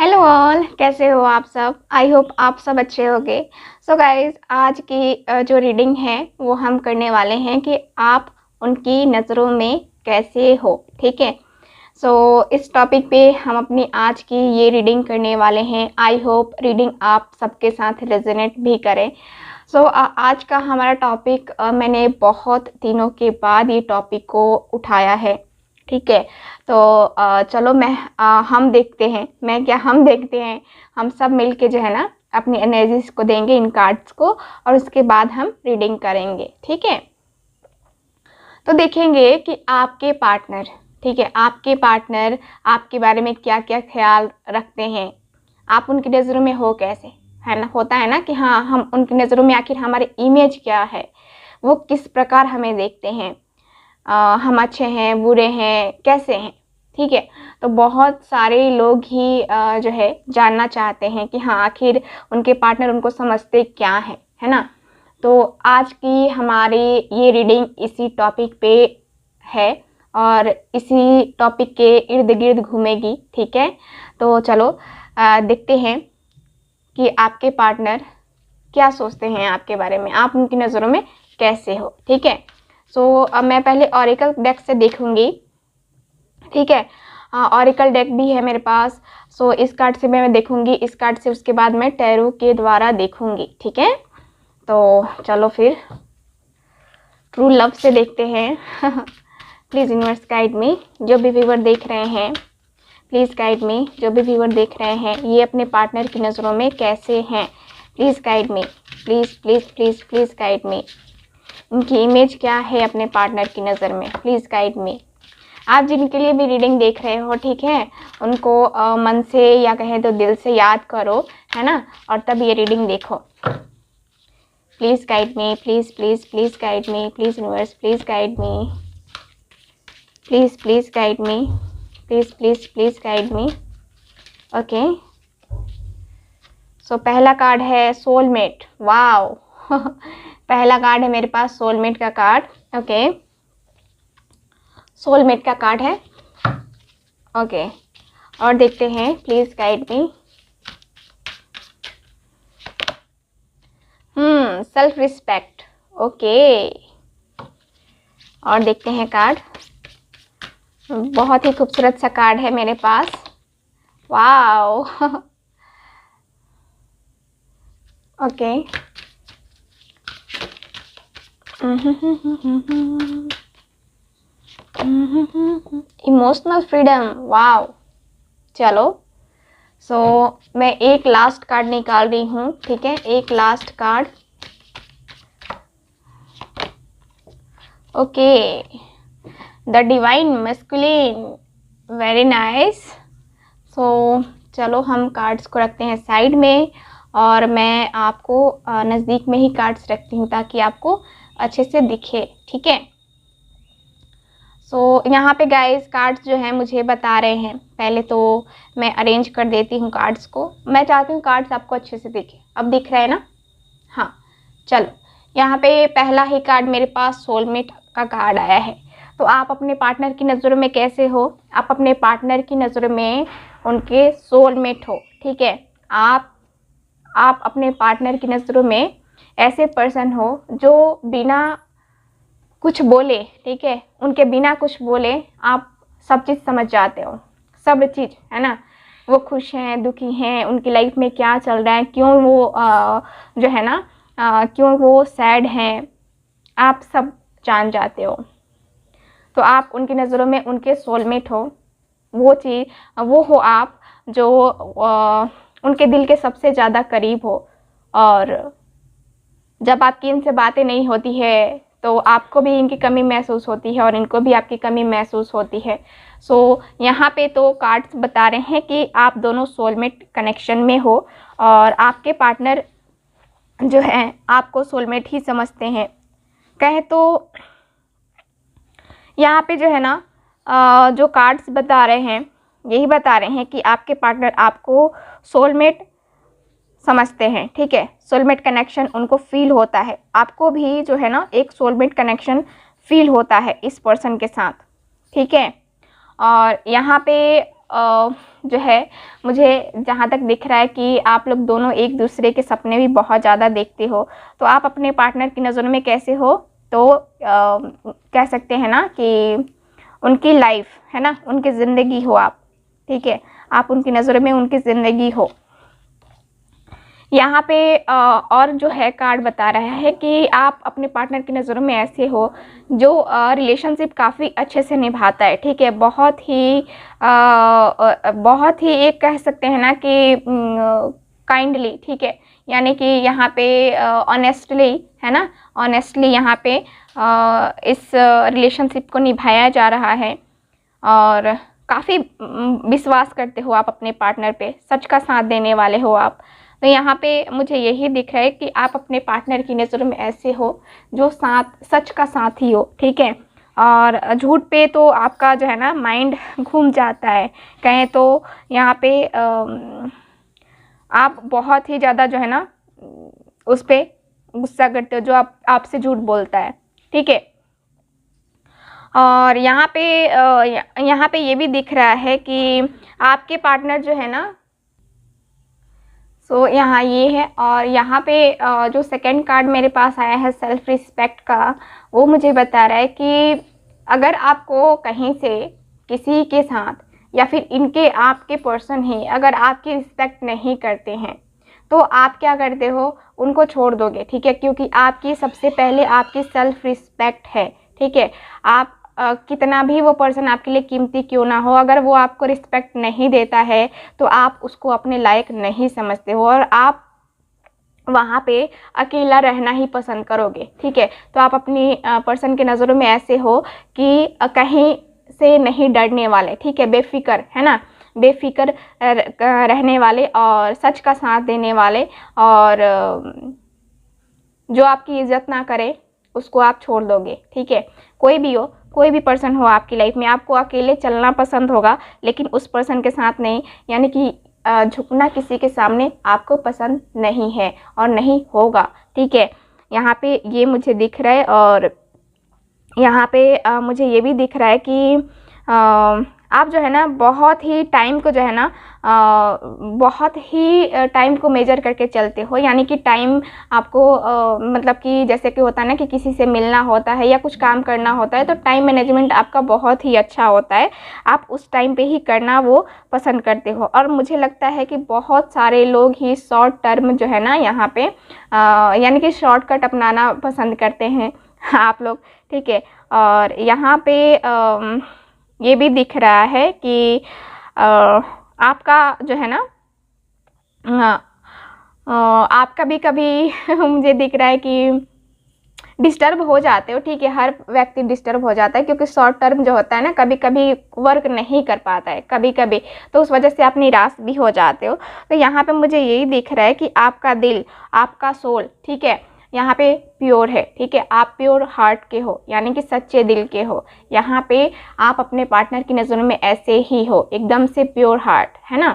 Hello all, कैसे हो आप सब। आई होप आप सब अच्छे होंगे। सो गाइज, आज की जो रीडिंग है वो हम करने वाले हैं कि आप उनकी नज़रों में कैसे हो। ठीक है। सो इस टॉपिक पे हम अपनी आज की ये रीडिंग करने वाले हैं। आई होप रीडिंग आप सबके साथ रेजोनेट भी करें। सो आज का हमारा टॉपिक, मैंने बहुत दिनों के बाद ये टॉपिक को उठाया है। ठीक है। तो चलो हम देखते हैं, हम देखते हैं, हम सब मिलके जो है ना अपनी एनर्जीज को देंगे इन कार्ड्स को, और उसके बाद हम रीडिंग करेंगे। ठीक है। तो देखेंगे कि आपके पार्टनर, ठीक है, आपके पार्टनर आपके बारे में क्या क्या ख्याल रखते हैं, आप उनकी नज़रों में हो कैसे, है ना। होता है ना कि हाँ, हम उनकी नज़रों में आखिर हमारी इमेज क्या है, वो किस प्रकार हमें देखते हैं, हम अच्छे हैं, बुरे हैं, कैसे हैं। ठीक है। तो बहुत सारे लोग ही जो है जानना चाहते हैं कि हाँ, आखिर उनके पार्टनर उनको समझते क्या है ना। तो आज की हमारी ये रीडिंग इसी टॉपिक पे है और इसी टॉपिक के इर्द गिर्द घूमेगी। ठीक है। तो चलो देखते हैं कि आपके पार्टनर क्या सोचते हैं आपके बारे में, आप उनकी नज़रों में कैसे हो। ठीक है। सो अब मैं पहले ऑरिकल डेक से देखूंगी। ठीक है। ऑरिकल डेक भी है मेरे पास। सो इस कार्ड से मैं देखूंगी, इस कार्ड से उसके बाद मैं टैरो के द्वारा देखूंगी। ठीक है। तो चलो फिर ट्रू लव से देखते हैं। Please universe guide me. जो भी व्यूअर देख रहे हैं, प्लीज़ गाइड मी। जो भी व्यूअर देख रहे हैं, ये अपने पार्टनर की नज़रों में कैसे हैं, please guide me. Please please please please guide मी। उनकी इमेज क्या है अपने पार्टनर की नज़र में, प्लीज़ गाइड मी। आप जिनके लिए भी रीडिंग देख रहे हो, ठीक है, उनको मन से या कहें तो दिल से याद करो, है ना, और तब ये रीडिंग देखो। Please guide me, please please please guide me, please universe please guide me, please please guide me, please please please guide me. Okay. So पहला कार्ड है सोलमेट। वाओ। पहला कार्ड है मेरे पास सोलमेट का कार्ड। ओके, सोलमेट का card है। Okay, और देखते हैं, please guide me. Self respect. Okay, और देखते हैं कार्ड। बहुत ही खूबसूरत सा कार्ड है मेरे पास। Wow. Okay. Emotional freedom. Wow. चलो, सो मैं एक लास्ट कार्ड निकाल रही हूँ। ठीक है, एक last card. Okay, the divine masculine. Very nice. So चलो हम कार्ड्स को रखते हैं साइड में, और मैं आपको नज़दीक में ही कार्ड्स रखती हूँ ताकि आपको अच्छे से दिखे। ठीक है। सो यहाँ पे गाइस कार्ड्स जो हैं मुझे बता रहे हैं। पहले तो मैं अरेंज कर देती हूँ कार्ड्स को। मैं चाहती हूँ कार्ड्स आपको अच्छे से दिखे। अब दिख रहा है ना। हाँ, चलो, यहाँ पे पहला ही कार्ड मेरे पास सोलमेट का कार्ड आया है। तो आप अपने पार्टनर की नज़रों में कैसे हो, आप अपने पार्टनर की नज़रों में उनके सोलमेट हो। ठीक है। आप अपने पार्टनर की नज़रों में ऐसे पर्सन हो जो बिना कुछ बोले, ठीक है, उनके बिना कुछ बोले आप सब चीज़ समझ जाते हो, सब चीज़, है ना। वो खुश हैं, दुखी हैं, उनकी लाइफ में क्या चल रहा है, क्यों वो जो है ना क्यों वो सैड हैं, आप सब जान जाते हो। तो आप उनकी नज़रों में उनके सोलमेट हो। वो हो आप जो उनके दिल के सबसे ज़्यादा करीब हो। और जब आपकी इनसे बातें नहीं होती है तो आपको भी इनकी कमी महसूस होती है और इनको भी आपकी कमी महसूस होती है। सो यहाँ पे तो कार्ड्स बता रहे हैं कि आप दोनों सोलमेट कनेक्शन में हो और आपके पार्टनर जो है आपको सोलमेट ही समझते हैं। कहें तो यहाँ पे जो है ना जो कार्ड्स बता रहे हैं यही बता रहे हैं कि आपके पार्टनर आपको सोलमेट समझते हैं। ठीक है, सोलमेट कनेक्शन उनको फील होता है। आपको भी जो है ना एक सोलमेट कनेक्शन फील होता है इस पर्सन के साथ। ठीक है। और यहाँ पे जो है मुझे जहाँ तक दिख रहा है कि आप लोग दोनों एक दूसरे के सपने भी बहुत ज़्यादा देखते हो। तो आप अपने पार्टनर की नज़रों में कैसे हो, तो कह सकते हैं ना कि उनकी लाइफ है ना, उनकी ज़िंदगी हो आप, ठीक है, आप उनकी नज़रों में उनकी ज़िंदगी हो। यहाँ पे और जो है कार्ड बता रहा है कि आप अपने पार्टनर की नज़रों में ऐसे हो जो रिलेशनशिप काफ़ी अच्छे से निभाता है, ठीक है, बहुत ही एक कह सकते हैं ना कि काइंडली, ठीक है, यानी कि यहाँ पे ऑनेस्टली है ना, ऑनेस्टली यहाँ पे इस रिलेशनशिप को निभाया जा रहा है और काफ़ी विश्वास करते हो आप अपने पार्टनर पे, सच का साथ देने वाले हो आप। तो यहाँ पे मुझे यही दिख रहा है कि आप अपने पार्टनर की नज़रों में ऐसे हो जो सच का साथी हो, ठीक है, और झूठ पे तो आपका जो है ना माइंड घूम जाता है। कहें तो यहाँ पे आप बहुत ही ज़्यादा जो है ना उस पर गुस्सा करते हो जो आपसे झूठ बोलता है, ठीक है। और यहाँ पे ये भी दिख रहा है कि आपके पार्टनर जो है ना, सो यहाँ ये है। और यहाँ पे जो सेकंड कार्ड मेरे पास आया है सेल्फ रिस्पेक्ट का, वो मुझे बता रहा है कि अगर आपको कहीं से किसी के साथ या फिर इनके आपके पर्सन ही अगर आपकी रिस्पेक्ट नहीं करते हैं तो आप क्या करते हो, उनको छोड़ दोगे, ठीक है, क्योंकि आपकी सबसे पहले आपकी सेल्फ रिस्पेक्ट है, ठीक है। आप कितना भी वो पर्सन आपके लिए कीमती क्यों ना हो, अगर वो आपको रिस्पेक्ट नहीं देता है तो आप उसको अपने लायक नहीं समझते हो और आप वहाँ पे अकेला रहना ही पसंद करोगे, ठीक है। तो आप अपनी पर्सन के नज़रों में ऐसे हो कि कहीं से नहीं डरने वाले, ठीक है, बेफिक्र है ना, बेफिक्र रहने वाले और सच का साथ देने वाले, और जो आपकी इज्जत ना करे उसको आप छोड़ दोगे, ठीक है। कोई भी हो, कोई भी पर्सन हो आपकी लाइफ में, आपको अकेले चलना पसंद होगा लेकिन उस पर्सन के साथ नहीं, यानी कि झुकना किसी के सामने आपको पसंद नहीं है और नहीं होगा, ठीक है। यहाँ पे ये मुझे दिख रहा है और यहाँ पे मुझे ये भी दिख रहा है कि आप जो है ना बहुत ही टाइम को जो है ना बहुत ही टाइम को मेजर करके चलते हो, यानी कि टाइम आपको मतलब कि जैसे कि होता है ना कि किसी से मिलना होता है या कुछ काम करना होता है तो टाइम मैनेजमेंट आपका बहुत ही अच्छा होता है, आप उस टाइम पे ही करना वो पसंद करते हो। और मुझे लगता है कि बहुत सारे लोग ही शॉर्ट टर्म जो है ना यहाँ पे यानी कि शॉर्टकट अपनाना पसंद करते हैं आप लोग, ठीक है। और यहाँ पे ये भी दिख रहा है कि आपका जो है ना आप कभी कभी मुझे दिख रहा है कि डिस्टर्ब हो जाते हो, ठीक है, हर व्यक्ति डिस्टर्ब हो जाता है क्योंकि शॉर्ट टर्म जो होता है ना कभी कभी वर्क नहीं कर पाता है कभी कभी, तो उस वजह से आप निराश भी हो जाते हो। तो यहाँ पे मुझे यही दिख रहा है कि आपका दिल, आपका सोल, ठीक है, यहाँ पे प्योर है, ठीक है, आप प्योर हार्ट के हो, यानी कि सच्चे दिल के हो। यहाँ पे आप अपने पार्टनर की नज़रों में ऐसे ही हो, एकदम से प्योर हार्ट, है ना।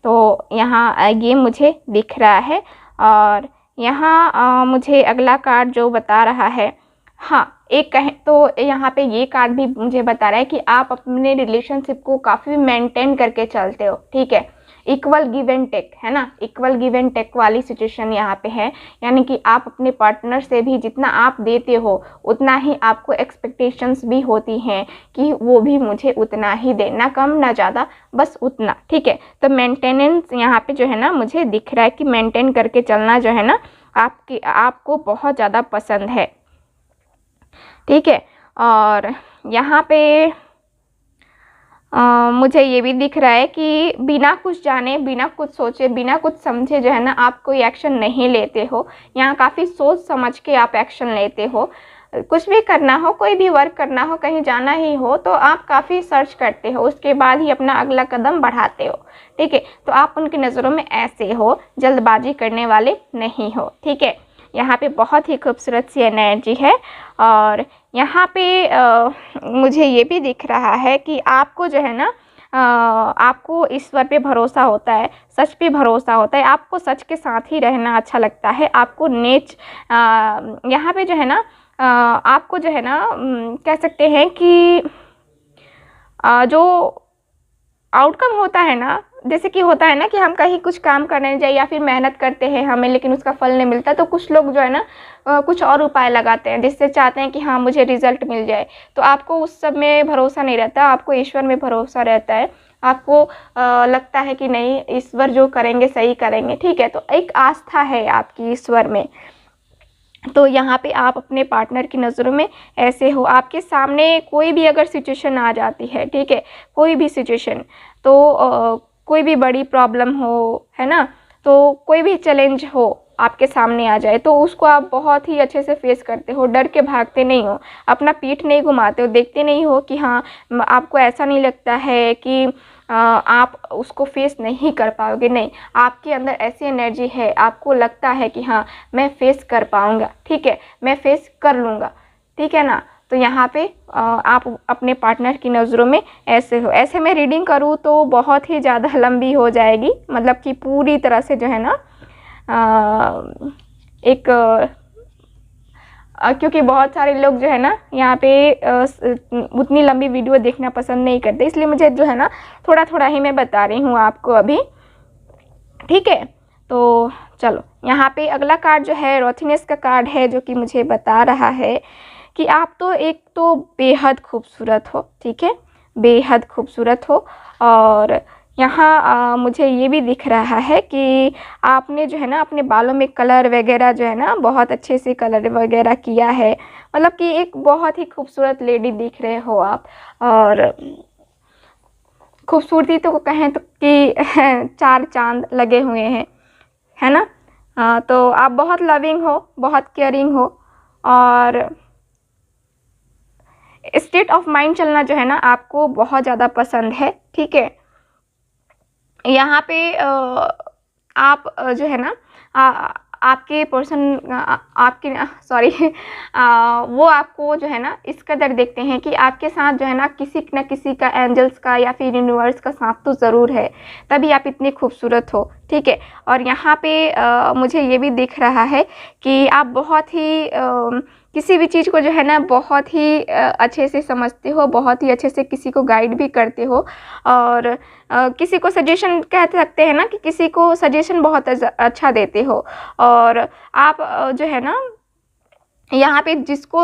तो यहाँ ये मुझे दिख रहा है। और यहाँ मुझे अगला कार्ड जो बता रहा है, हाँ, एक कहें तो यहाँ पे ये कार्ड भी मुझे बता रहा है कि आप अपने रिलेशनशिप को काफ़ी मेंटेन करके चलते हो, ठीक है, इक्वल गिव एंड टेक, है ना, इक्वल गिव एंड टेक वाली सिचुएशन यहाँ पे है, यानी कि आप अपने पार्टनर से भी जितना आप देते हो उतना ही आपको एक्सपेक्टेशंस भी होती हैं कि वो भी मुझे उतना ही दे, ना कम ना ज़्यादा, बस उतना, ठीक है। तो मेंटेनेंस यहाँ पे जो है ना मुझे दिख रहा है कि मेंटेन करके चलना जो है ना आपको बहुत ज़्यादा पसंद है, ठीक है। और यहाँ पे मुझे ये भी दिख रहा है कि बिना कुछ जाने, बिना कुछ सोचे, बिना कुछ समझे जो है ना आप कोई एक्शन नहीं लेते हो, यहाँ काफ़ी सोच समझ के आप एक्शन लेते हो। कुछ भी करना हो, कोई भी वर्क करना हो, कहीं जाना ही हो तो आप काफ़ी सर्च करते हो, उसके बाद ही अपना अगला कदम बढ़ाते हो, ठीक है। तो आप उनकी नज़रों में ऐसे हो, जल्दबाजी करने वाले नहीं हो, ठीक है। यहाँ पे बहुत ही खूबसूरत सी एनर्जी है। और यहाँ पे मुझे ये भी दिख रहा है कि आपको जो है ना आपको ईश्वर पे भरोसा होता है, सच पे भरोसा होता है, आपको सच के साथ ही रहना अच्छा लगता है, आपको यहाँ पे जो है ना आपको जो है ना कह सकते हैं कि जो आउटकम होता है ना, जैसे कि होता है ना कि हम कहीं कुछ काम करने जाए या फिर मेहनत करते हैं हमें, लेकिन उसका फल नहीं मिलता, तो कुछ लोग जो है ना कुछ और उपाय लगाते हैं जिससे चाहते हैं कि हाँ मुझे रिजल्ट मिल जाए। तो आपको उस सब में भरोसा नहीं रहता, आपको ईश्वर में भरोसा रहता है। आपको लगता है कि नहीं, ईश्वर जो करेंगे सही करेंगे, ठीक है। तो एक आस्था है आपकी ईश्वर में। तो यहाँ पे आप अपने पार्टनर की नज़रों में ऐसे हो, आपके सामने कोई भी अगर सिचुएशन आ जाती है, ठीक है, कोई भी सिचुएशन, तो कोई भी बड़ी प्रॉब्लम हो, है ना, तो कोई भी चैलेंज हो आपके सामने आ जाए, तो उसको आप बहुत ही अच्छे से फेस करते हो, डर के भागते नहीं हो, अपना पीठ नहीं घुमाते हो, देखते नहीं हो कि हाँ, आपको ऐसा नहीं लगता है कि आप उसको फेस नहीं कर पाओगे, नहीं, आपके अंदर ऐसी एनर्जी है, आपको लगता है कि हाँ मैं फेस कर पाऊँगा, ठीक है, मैं फेस कर लूँगा, ठीक है ना। तो यहाँ पे आप अपने पार्टनर की नज़रों में ऐसे हो। ऐसे मैं रीडिंग करूँ तो बहुत ही ज़्यादा लंबी हो जाएगी, मतलब कि पूरी तरह से जो है ना एक क्योंकि बहुत सारे लोग जो है ना यहाँ पे उतनी लंबी वीडियो देखना पसंद नहीं करते, इसलिए मुझे जो है ना थोड़ा थोड़ा ही मैं बता रही हूँ आपको अभी, ठीक है। तो चलो, यहाँ पे अगला कार्ड जो है रोथिनेस का कार्ड है, जो कि मुझे बता रहा है कि आप तो एक तो बेहद खूबसूरत हो, ठीक है, बेहद खूबसूरत हो। और यहाँ मुझे ये भी दिख रहा है कि आपने जो है ना अपने बालों में कलर वगैरह जो है ना बहुत अच्छे से कलर वगैरह किया है, मतलब कि एक बहुत ही खूबसूरत लेडी दिख रहे हो आप। और खूबसूरती तो कहें तो कि चार चांद लगे हुए हैं, है ना। तो आप बहुत लविंग हो, बहुत केयरिंग हो, और स्टेट ऑफ माइंड चलना जो है ना आपको बहुत ज़्यादा पसंद है, ठीक है। यहाँ पे आप जो है ना आपके पर्सन आपके सॉरी वो आपको जो है ना इस कदर देखते हैं कि आपके साथ जो है ना किसी का एंजल्स का या फिर यूनिवर्स का साथ तो ज़रूर है, तभी आप इतनी खूबसूरत हो, ठीक है। और यहाँ पे मुझे ये भी दिख रहा है कि आप बहुत ही किसी भी चीज़ को जो है ना बहुत ही अच्छे से समझते हो, बहुत ही अच्छे से किसी को गाइड भी करते हो, और किसी को सजेशन कह सकते हैं ना कि किसी को सजेशन बहुत अच्छा देते हो। और आप जो है ना यहाँ पे जिसको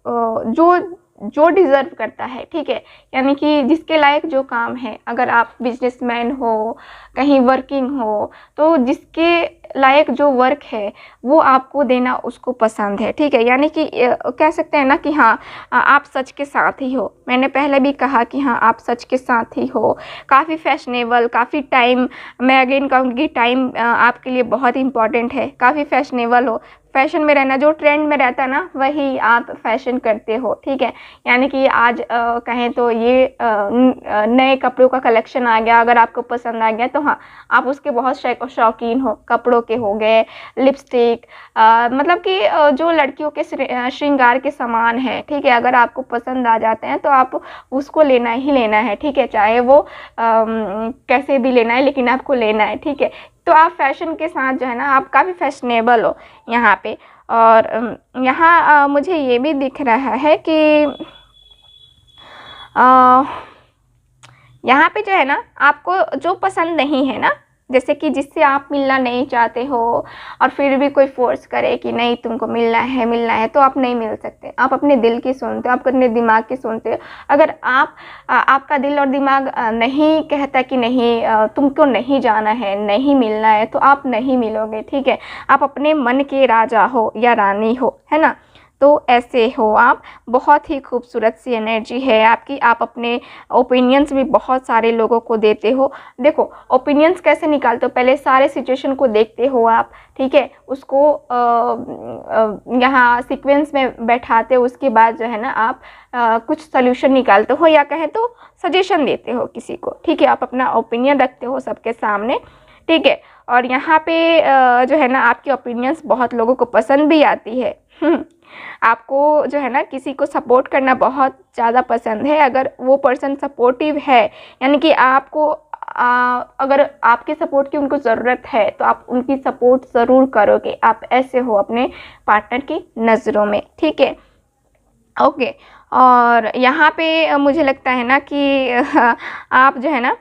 जो जो डिज़र्व करता है, ठीक है, यानी कि जिसके लायक जो काम है, अगर आप बिजनेसमैन हो, कहीं वर्किंग हो, तो जिसके लायक जो वर्क है वो आपको देना उसको पसंद है, ठीक है। यानी कि कह सकते हैं ना कि हाँ आप सच के साथ ही हो। मैंने पहले भी कहा कि हाँ आप सच के साथ ही हो, काफ़ी फैशनेबल, काफ़ी टाइम, मैं अगेन कहूँगी टाइम आपके लिए बहुत इंपॉर्टेंट है, काफ़ी फैशनेबल हो, फैशन में रहना, जो ट्रेंड में रहता है ना वही आप फैशन करते हो, ठीक है। यानी कि आज कहें तो ये नए कपड़ों का कलेक्शन आ गया, अगर आपको पसंद आ गया तो हाँ आप उसके बहुत शौकीन हो, कपड़ों के हो गए, लिपस्टिक, मतलब कि जो लड़कियों के श्रृंगार के सामान है, ठीक है, अगर आपको पसंद आ जाते हैं तो आप उसको लेना ही लेना है, ठीक है, चाहे वो कैसे भी लेना है, लेकिन आपको लेना है, ठीक है। तो आप फैशन के साथ जो है ना आप काफ़ी फैशनेबल हो यहाँ पे। और यहाँ मुझे ये भी दिख रहा है कि यहाँ पे जो है ना आपको जो पसंद नहीं है ना, जैसे कि जिससे आप मिलना नहीं चाहते हो और फिर भी कोई फोर्स करे कि नहीं तुमको मिलना है, तो आप नहीं मिल सकते। आप अपने दिल की सुनते हो, आप अपने दिमाग की सुनते हो। अगर आपका दिल और दिमाग नहीं कहता कि नहीं तुमको नहीं जाना है, नहीं मिलना है, तो आप नहीं मिलोगे, ठीक है। आप अपने मन के राजा हो या रानी हो, है ना। तो ऐसे हो आप, बहुत ही खूबसूरत सी एनर्जी है आपकी। आप अपने ओपिनियंस भी बहुत सारे लोगों को देते हो। देखो ओपिनियंस कैसे निकालते हो, पहले सारे सिचुएशन को देखते हो आप, ठीक है, उसको यहाँ सीक्वेंस में बैठाते हो, उसके बाद जो है ना आप कुछ सोल्यूशन निकालते हो या कहें तो सजेशन देते हो किसी को, ठीक है। आप अपना ओपिनियन रखते हो सबके सामने, ठीक है। और यहाँ पे जो है ना आपकी ओपिनियंस बहुत लोगों को पसंद भी आती है। आपको जो है ना किसी को सपोर्ट करना बहुत ज़्यादा पसंद है। अगर वो पर्सन सपोर्टिव है, यानी कि आपको अगर आपके सपोर्ट की उनको ज़रूरत है तो आप उनकी सपोर्ट ज़रूर करोगे। आप ऐसे हो अपने पार्टनर की नज़रों में, ठीक है, ओके। और यहाँ पे मुझे लगता है ना कि आप जो है ना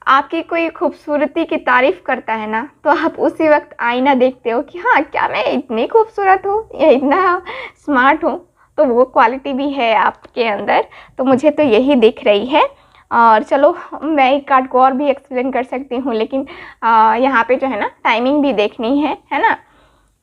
आपकी कोई खूबसूरती की तारीफ़ करता है ना, तो आप उसी वक्त आईना देखते हो कि हाँ, क्या मैं इतनी खूबसूरत हूँ या इतना स्मार्ट हूँ। तो वो क्वालिटी भी है आपके अंदर, तो मुझे तो यही दिख रही है। और चलो, मैं एक कार्ड को और भी एक्सप्लेन कर सकती हूँ, लेकिन यहाँ पे जो है ना टाइमिंग भी देखनी है ना।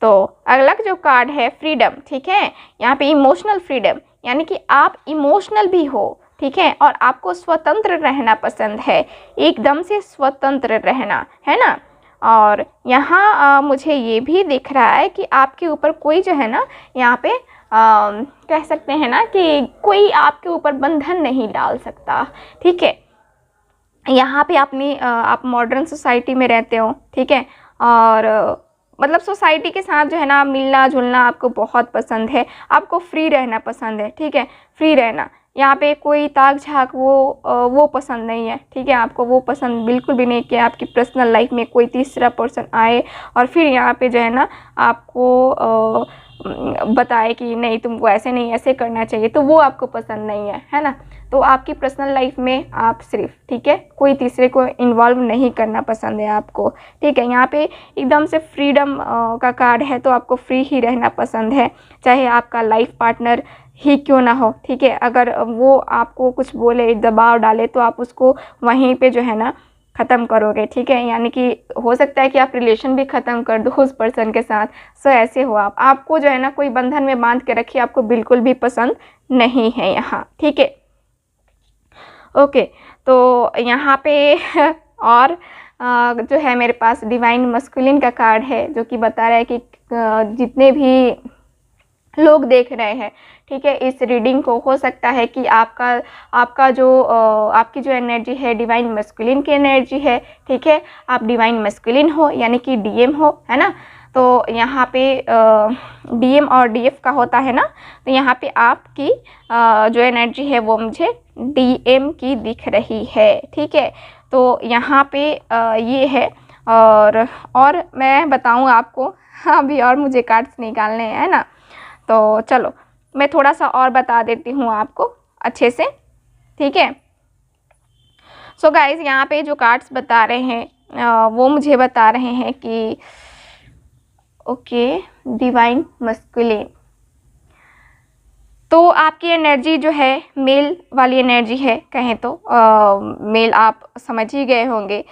तो अगला जो कार्ड है फ्रीडम, ठीक है। यहाँ पे इमोशनल फ्रीडम, यानी कि आप इमोशनल भी हो, ठीक है, और आपको स्वतंत्र रहना पसंद है, एकदम से स्वतंत्र रहना, है ना। और यहाँ मुझे ये भी दिख रहा है कि आपके ऊपर कोई जो है ना, यहाँ पे कह सकते हैं ना कि कोई आपके ऊपर बंधन नहीं डाल सकता, ठीक है। यहाँ पे आप मॉडर्न सोसाइटी में रहते हो, ठीक है, और मतलब सोसाइटी के साथ जो है ना मिलना जुलना आपको बहुत पसंद है, आपको फ्री रहना पसंद है, ठीक है, फ्री रहना। यहाँ पे कोई ताक झाक वो पसंद नहीं है, ठीक है, आपको वो पसंद बिल्कुल भी नहीं कि आपकी पर्सनल लाइफ में कोई तीसरा पर्सन आए और फिर यहाँ पे जो है ना आपको बताए कि नहीं तुमको ऐसे नहीं ऐसे करना चाहिए, तो वो आपको पसंद नहीं है ना। तो आपकी पर्सनल लाइफ में आप सिर्फ, ठीक है, कोई तीसरे को इन्वॉल्व नहीं करना पसंद है आपको, ठीक है। यहाँ पे एकदम से फ्रीडम का कार्ड है, तो आपको फ्री ही रहना पसंद है, चाहे आपका लाइफ पार्टनर ही क्यों ना हो, ठीक है। अगर वो आपको कुछ बोले, दबाव डाले, तो आप उसको वहीं पे जो है ना ख़त्म करोगे, ठीक है। यानी कि हो सकता है कि आप रिलेशन भी ख़त्म कर दो उस पर्सन के साथ। सो ऐसे हो आपको जो है ना कोई बंधन में बांध के रखिए, आपको बिल्कुल भी पसंद नहीं है यहाँ, ठीक है। ओके, तो यहाँ पे और जो है मेरे पास डिवाइन मस्कुलिन का कार्ड है, जो कि बता रहा है कि जितने भी लोग देख रहे हैं, ठीक है, इस रीडिंग को, हो सकता है कि आपकी जो एनर्जी है डिवाइन मस्कुलिन की एनर्जी है, ठीक है, आप डिवाइन मस्कुलिन हो यानी कि डीएम हो, है ना। तो यहाँ पे डीएम और डीएफ का होता है ना, तो यहाँ पे आपकी जो एनर्जी है वो मुझे डीएम की दिख रही है, ठीक है। तो यहाँ पे ये है, और मैं बताऊँ आपको, अभी और मुझे कार्ड्स निकालने हैं ना, तो चलो मैं थोड़ा सा और बता देती हूँ आपको अच्छे से, ठीक है। सो गाइज, यहाँ पे जो कार्ड्स बता रहे हैं वो मुझे बता रहे हैं कि ओके, डिवाइन मस्कुलिन, तो आपकी एनर्जी जो है मेल वाली एनर्जी है, कहें तो मेल आप समझ ही गए होंगे,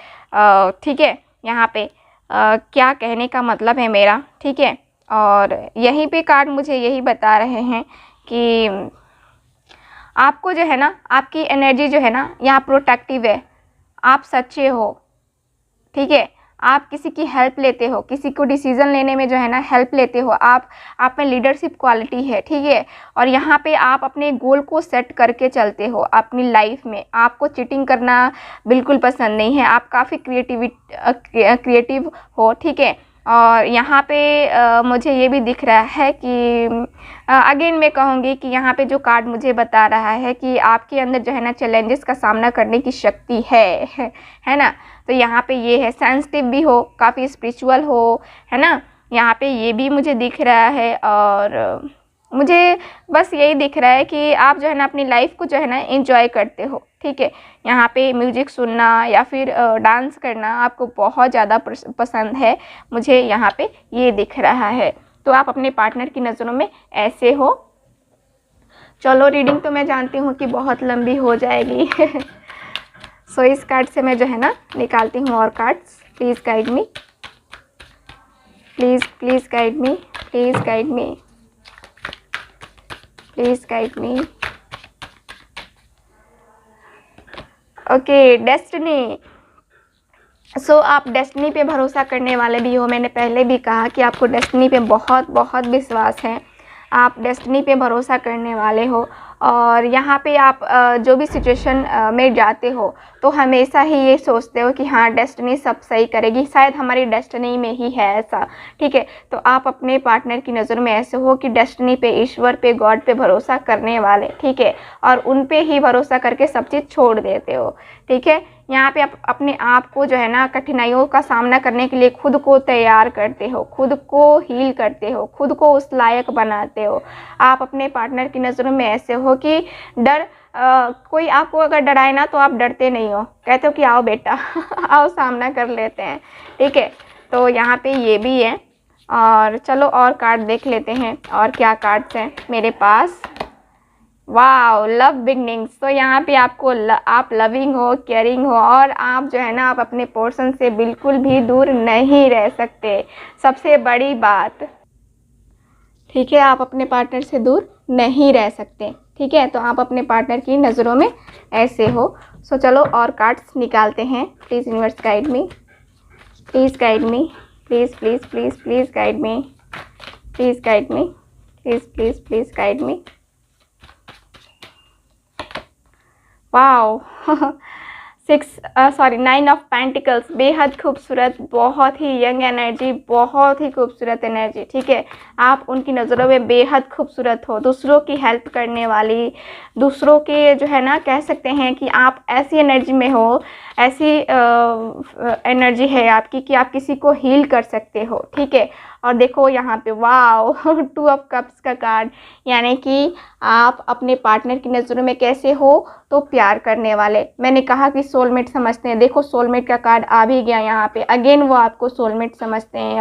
ठीक है। यहाँ पे क्या कहने का मतलब है मेरा, ठीक है। और यहीं पे कार्ड मुझे यही बता रहे हैं कि आपको जो है ना, आपकी एनर्जी जो है ना यहाँ प्रोटेक्टिव है, आप सच्चे हो, ठीक है, आप किसी की हेल्प लेते हो, किसी को डिसीज़न लेने में जो है ना हेल्प लेते हो, आप में लीडरशिप क्वालिटी है, ठीक है। और यहाँ पे आप अपने गोल को सेट करके चलते हो अपनी लाइफ में, आपको चीटिंग करना बिल्कुल पसंद नहीं है, आप काफ़ी क्रिएटिव हो, ठीक है। और यहाँ पे मुझे ये भी दिख रहा है कि अगेन मैं कहूँगी कि यहाँ पे जो कार्ड मुझे बता रहा है कि आपके अंदर जो है ना चैलेंजेस का सामना करने की शक्ति है ना। तो यहाँ पे ये है, सेंसिटिव भी हो, काफ़ी स्पिरिचुअल हो, है ना, यहाँ पे ये भी मुझे दिख रहा है। और मुझे बस यही दिख रहा है कि आप जो है ना अपनी लाइफ को जो है ना एंजॉय करते हो, ठीक है। यहाँ पे म्यूजिक सुनना या फिर डांस करना आपको बहुत ज़्यादा पसंद है, मुझे यहाँ पे ये दिख रहा है। तो आप अपने पार्टनर की नज़रों में ऐसे हो। चलो, रीडिंग तो मैं जानती हूँ कि बहुत लंबी हो जाएगी सो इस कार्ड से मैं जो है ना निकालती हूँ और cards. Please guide me, please guide me, please guide me, please guide me. Okay, destiny. So आप डेस्टिनी पे भरोसा करने वाले भी हो। मैंने पहले भी कहा कि आपको डेस्टिनी पे बहुत बहुत विश्वास है, आप डेस्टिनी पे भरोसा करने वाले हो। और यहाँ पे आप जो भी सिचुएशन में जाते हो तो हमेशा ही ये सोचते हो कि हाँ, डेस्टिनी सब सही करेगी, शायद हमारी डेस्टिनी में ही है ऐसा, ठीक है। तो आप अपने पार्टनर की नज़र में ऐसे हो कि डेस्टिनी पे, ईश्वर पे, गॉड पे भरोसा करने वाले, ठीक है, और उन पे ही भरोसा करके सब चीज़ छोड़ देते हो, ठीक है। यहाँ पे आप अपने आप को जो है ना कठिनाइयों का सामना करने के लिए खुद को तैयार करते हो, खुद को हील करते हो, खुद को उस लायक बनाते हो। आप अपने पार्टनर की नज़रों में ऐसे हो कि कोई आपको अगर डराए ना तो आप डरते नहीं हो, कहते हो कि आओ बेटा आओ सामना कर लेते हैं, ठीक है। तो यहाँ पे ये भी है। और चलो और कार्ड देख लेते हैं और क्या कार्ड्स हैं मेरे पास। Wow, love beginnings. तो यहाँ पे आपको आप लविंग हो, केयरिंग हो, और आप जो है ना आप अपने पर्सन से बिल्कुल भी दूर नहीं रह सकते, सबसे बड़ी बात, ठीक है। आप अपने पार्टनर से दूर नहीं रह सकते, ठीक है। तो आप अपने पार्टनर की नज़रों में ऐसे हो। सो चलो और कार्ड्स निकालते हैं। Please universe guide me, please guide me, please please please please guide me, please guide me, please please please guide me. Wow 9 of pentacles, बेहद खूबसूरत, बहुत ही यंग एनर्जी, बहुत ही खूबसूरत एनर्जी, ठीक है। आप उनकी नज़रों में बेहद खूबसूरत हो, दूसरों की हेल्प करने वाली, दूसरों के जो है ना कह सकते हैं कि आप ऐसी एनर्जी में हो, ऐसी एनर्जी है आपकी कि आप किसी को हील कर सकते हो, ठीक है। और देखो यहाँ पे वाओ 2 ऑफ कप्स का कार्ड, यानी कि आप अपने पार्टनर की नज़रों में कैसे हो, तो प्यार करने वाले। मैंने कहा कि सोलमेट समझते हैं, देखो सोलमेट का कार्ड आ भी गया यहाँ पे। अगेन वो आपको सोलमेट समझते हैं,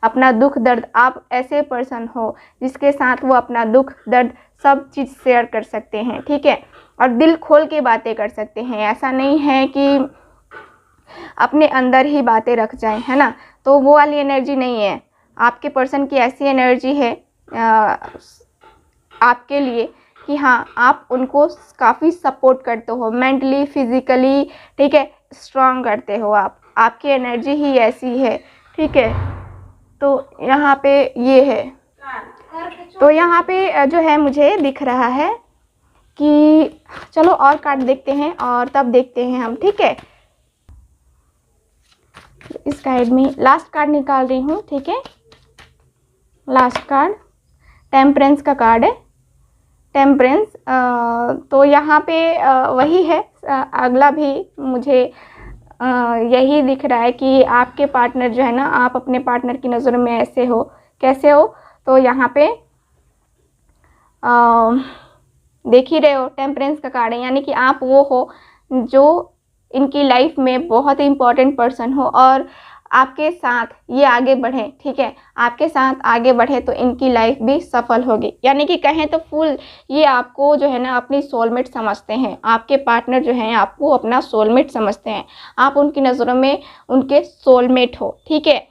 अपना दुख दर्द। आप ऐसे पर्सन हो जिसके साथ वो अपना दुख दर्द सब चीज़ शेयर कर सकते हैं, ठीक है। और दिल खोल के बातें कर सकते हैं, ऐसा नहीं है कि अपने अंदर ही बातें रख जाएं, है ना। तो वो वाली एनर्जी नहीं है। आपके पर्सन की ऐसी एनर्जी है आपके लिए कि हाँ, आप उनको काफ़ी सपोर्ट करते हो, मेंटली, फिज़िकली, ठीक है, स्ट्रांग करते हो आप। आपकी एनर्जी ही ऐसी है, ठीक है। तो यहाँ पे ये है। तो यहाँ पे जो है मुझे दिख रहा है कि चलो और कार्ड देखते हैं और तब देखते हैं हम, ठीक है। इस कार्ड में लास्ट कार्ड निकाल रही हूँ, ठीक है। लास्ट कार्ड टेम्परेंस का कार्ड है, टेम्परेंस। तो यहाँ पे वही है, अगला भी मुझे यही दिख रहा है कि आपके पार्टनर जो है ना, आप अपने पार्टनर की नज़रों में ऐसे हो, कैसे हो। तो यहाँ पे देख ही रहे हो, टेम्परेंस का कार्ड है, यानी कि आप वो हो जो इनकी लाइफ में बहुत ही इम्पोर्टेंट पर्सन हो और आपके साथ ये आगे बढ़े, ठीक है। आपके साथ आगे बढ़े तो इनकी लाइफ भी सफल होगी, यानी कि कहें तो फुल ये आपको जो है ना अपनी सोलमेट समझते हैं। आपके पार्टनर जो हैं आपको अपना सोलमेट समझते हैं, आप उनकी नज़रों में उनके सोलमेट हो, ठीक है।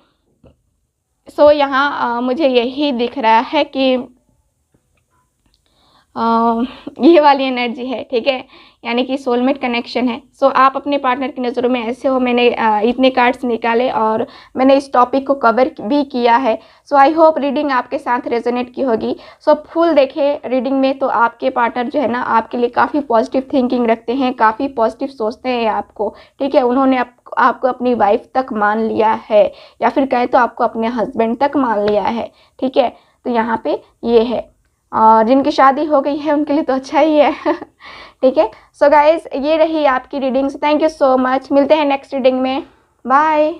सो यहाँ मुझे यही दिख रहा है कि ये वाली एनर्जी है, ठीक है, यानी कि सोलमेट कनेक्शन है। सो आप अपने पार्टनर की नज़रों में ऐसे हो। मैंने इतने कार्ड्स निकाले और मैंने इस टॉपिक को कवर भी किया है। सो आई होप रीडिंग आपके साथ रेजोनेट की होगी। सो फुल देखे रीडिंग में तो आपके पार्टनर जो है ना आपके लिए काफ़ी पॉजिटिव थिंकिंग रखते हैं, काफ़ी पॉजिटिव सोचते हैं आपको, ठीक है। उन्होंने आपको अपनी वाइफ तक मान लिया है, या फिर कहें तो आपको अपने हस्बैंड तक मान लिया है, ठीक है। तो यहाँ पे ये है, और जिनकी शादी हो गई है उनके लिए तो अच्छा ही है ठीक है। सो गाइज, ये रही आपकी reading. Thank you so much. मिलते हैं नेक्स्ट रीडिंग में। बाय।